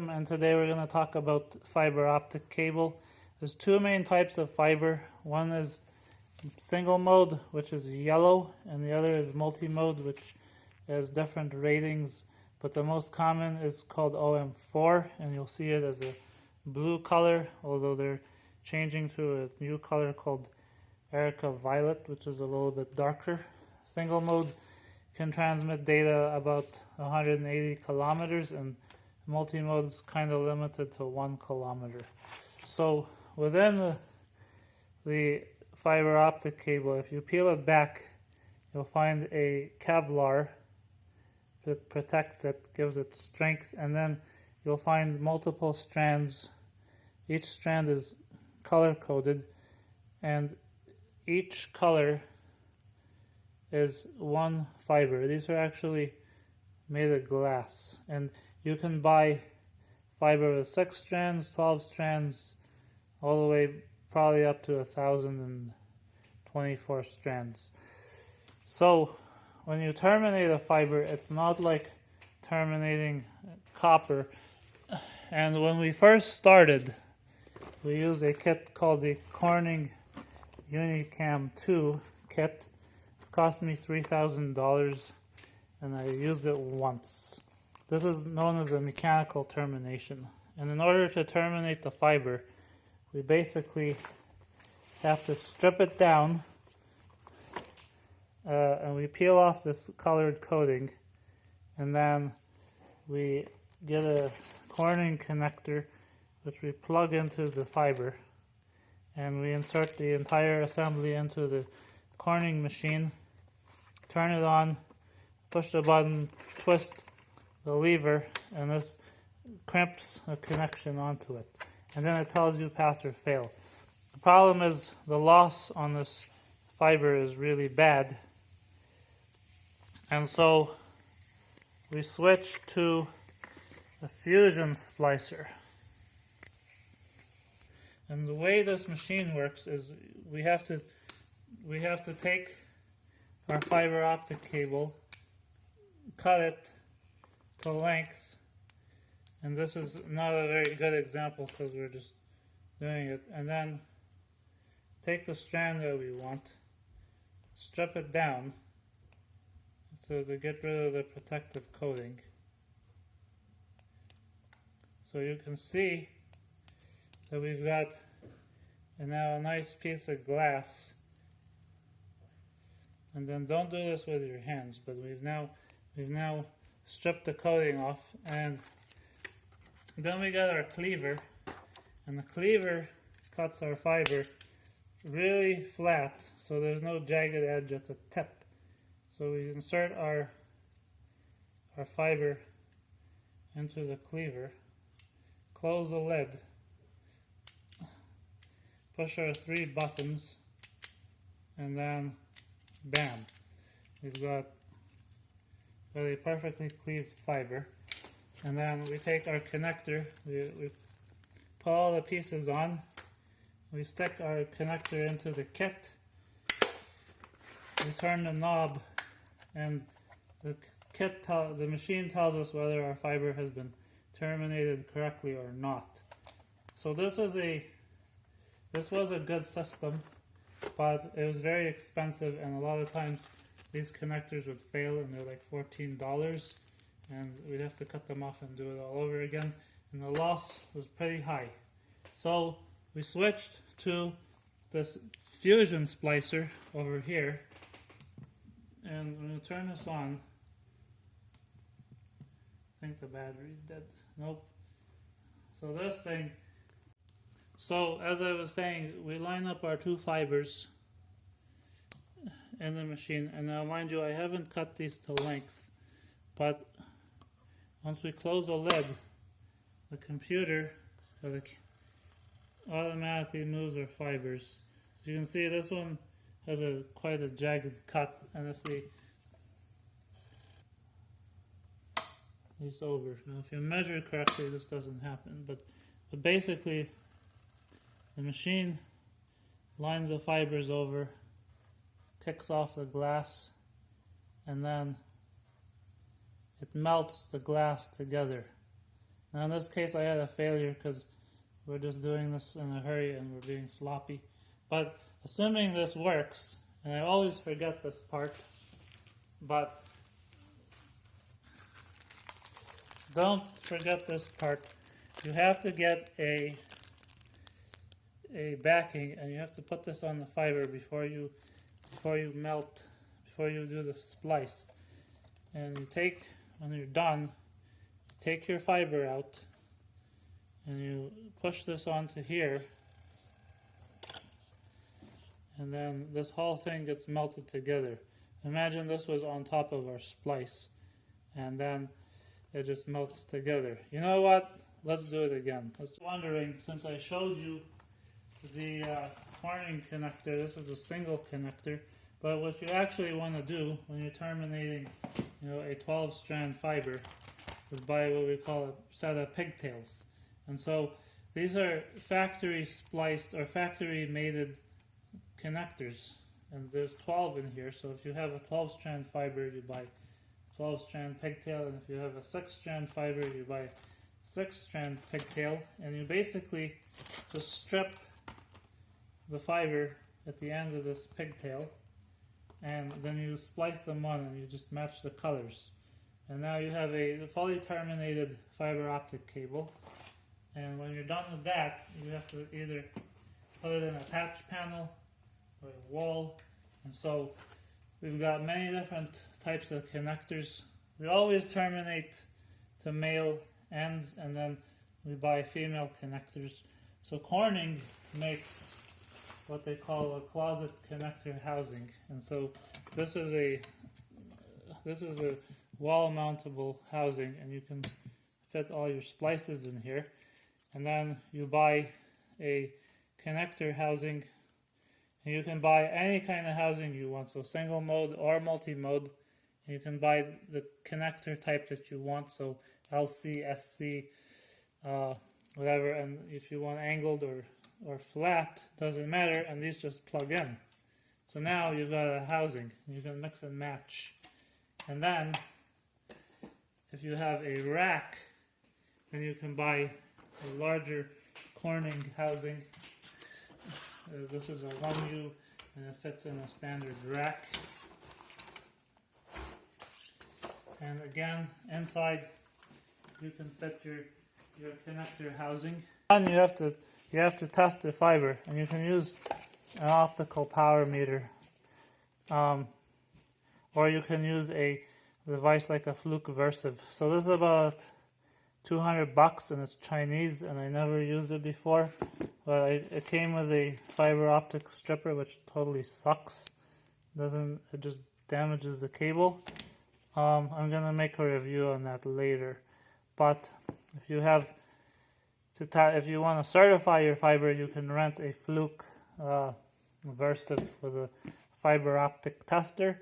Tim, and today we're going to talk about fiber optic cable. There's two main types of fiber. One is single mode, which is yellow, and the other is multi-mode, which has different ratings, but the most common is called OM4, and you'll see it as a blue color, although they're changing to a new color called Erica Violet, which is a little bit darker. Single mode can transmit data about 180 kilometers, and multi-mode is kind of limited to 1 kilometer. So within the fiber optic cable, if you peel it back, you'll find a Kevlar that protects it, gives it strength, and then you'll find multiple strands. Each strand is color-coded, and each color is one fiber. These are actually made of glass, and you can buy fiber with 6 strands, 12 strands, all the way probably up to 1,024 strands. So when you terminate a fiber, it's not like terminating copper. And when we first started, we used a kit called the Corning Unicam 2 kit. It's cost me $3,000, and I used it once. This is known as a mechanical termination. And in order to terminate the fiber, we basically have to strip it down, and we peel off this colored coating, and then we get a Corning connector which we plug into the fiber, and we insert the entire assembly into the Corning machine, turn it on, push the button, twist the lever, and this crimps a connection onto it, and then it tells you pass or fail. The problem is the loss on this fiber is really bad, and so we switch to a fusion splicer. And the way this machine works is we have to take our fiber optic cable, cut it to length, and this is not a very good example because we're just doing it, and then take the strand that we want, strip it down to get rid of the protective coating. So you can see that we've got now a nice piece of glass. And then don't do this with your hands, but we've now stripped the coating off, and then we got our cleaver, and the cleaver cuts our fiber really flat, so there's no jagged edge at the tip. So we insert our fiber into the cleaver, close the lid, push our 3 buttons, and then bam, we've got a perfectly cleaved fiber. And then we take our connector, we put all the pieces on, we stick our connector into the kit, we turn the knob, and the machine tells us whether our fiber has been terminated correctly or not. So this was a good system, but it was very expensive, and a lot of times these connectors would fail, and they're like $14, and we'd have to cut them off and do it all over again, and the loss was pretty high. So we switched to this fusion splicer over here, and I'm going to turn this on. I think the battery's dead. Nope. So this thing, so as I was saying, we line up our 2 fibers in the machine, and now mind you, I haven't cut these to length, but once we close the lid, the computer automatically moves our fibers. So you can see this one has quite a jagged cut, and if it's over. Now if you measure correctly, this doesn't happen, but basically the machine lines the fibers over, kicks off the glass, and then it melts the glass together. Now in this case I had a failure because we're just doing this in a hurry and we're being sloppy. But assuming this works, and I always forget this part, but don't forget this part. You have to get a backing, and you have to put this on the fiber before you do the splice. And when you're done, you take your fiber out and you push this onto here, and then this whole thing gets melted together. Imagine this was on top of our splice, and then it just melts together. You know what? Let's do it again. I was wondering, since I showed you the Corning connector, this is a single connector, but what you actually want to do when you're terminating, a 12-strand fiber is buy what we call a set of pigtails. And so these are factory spliced or factory mated connectors, and there's 12 in here. So if you have a 12-strand fiber, you buy 12-strand pigtail, and if you have a 6-strand fiber, you buy 6-strand pigtail, and you basically just strip the fiber at the end of this pigtail, and then you splice them on and you just match the colors, and now you have a fully terminated fiber optic cable. And when you're done with that, you have to either put it in a patch panel or a wall. And so we've got many different types of connectors. We always terminate to male ends, and then we buy female connectors. So Corning makes what they call a closet connector housing, and so this is a wall mountable housing, and you can fit all your splices in here. And then you buy a connector housing, and you can buy any kind of housing you want, so single mode or multi-mode. And you can buy the connector type that you want, so LC, SC, whatever. And if you want angled or flat, doesn't matter, and these just plug in. So now you've got a housing. You can mix and match. And then if you have a rack, then you can buy a larger Corning housing. This is a 1U, and it fits in a standard rack. And again, inside you can fit your connector housing. And you have to test the fiber, and you can use an optical power meter, or you can use a device like a Fluke Versiv. So this is about $200, and it's Chinese, and I never used it before. But it came with a fiber optic stripper, which totally sucks. It just damages the cable. I'm gonna make a review on that later. But if you want to certify your fiber, you can rent a Fluke Versiv with a fiber optic tester.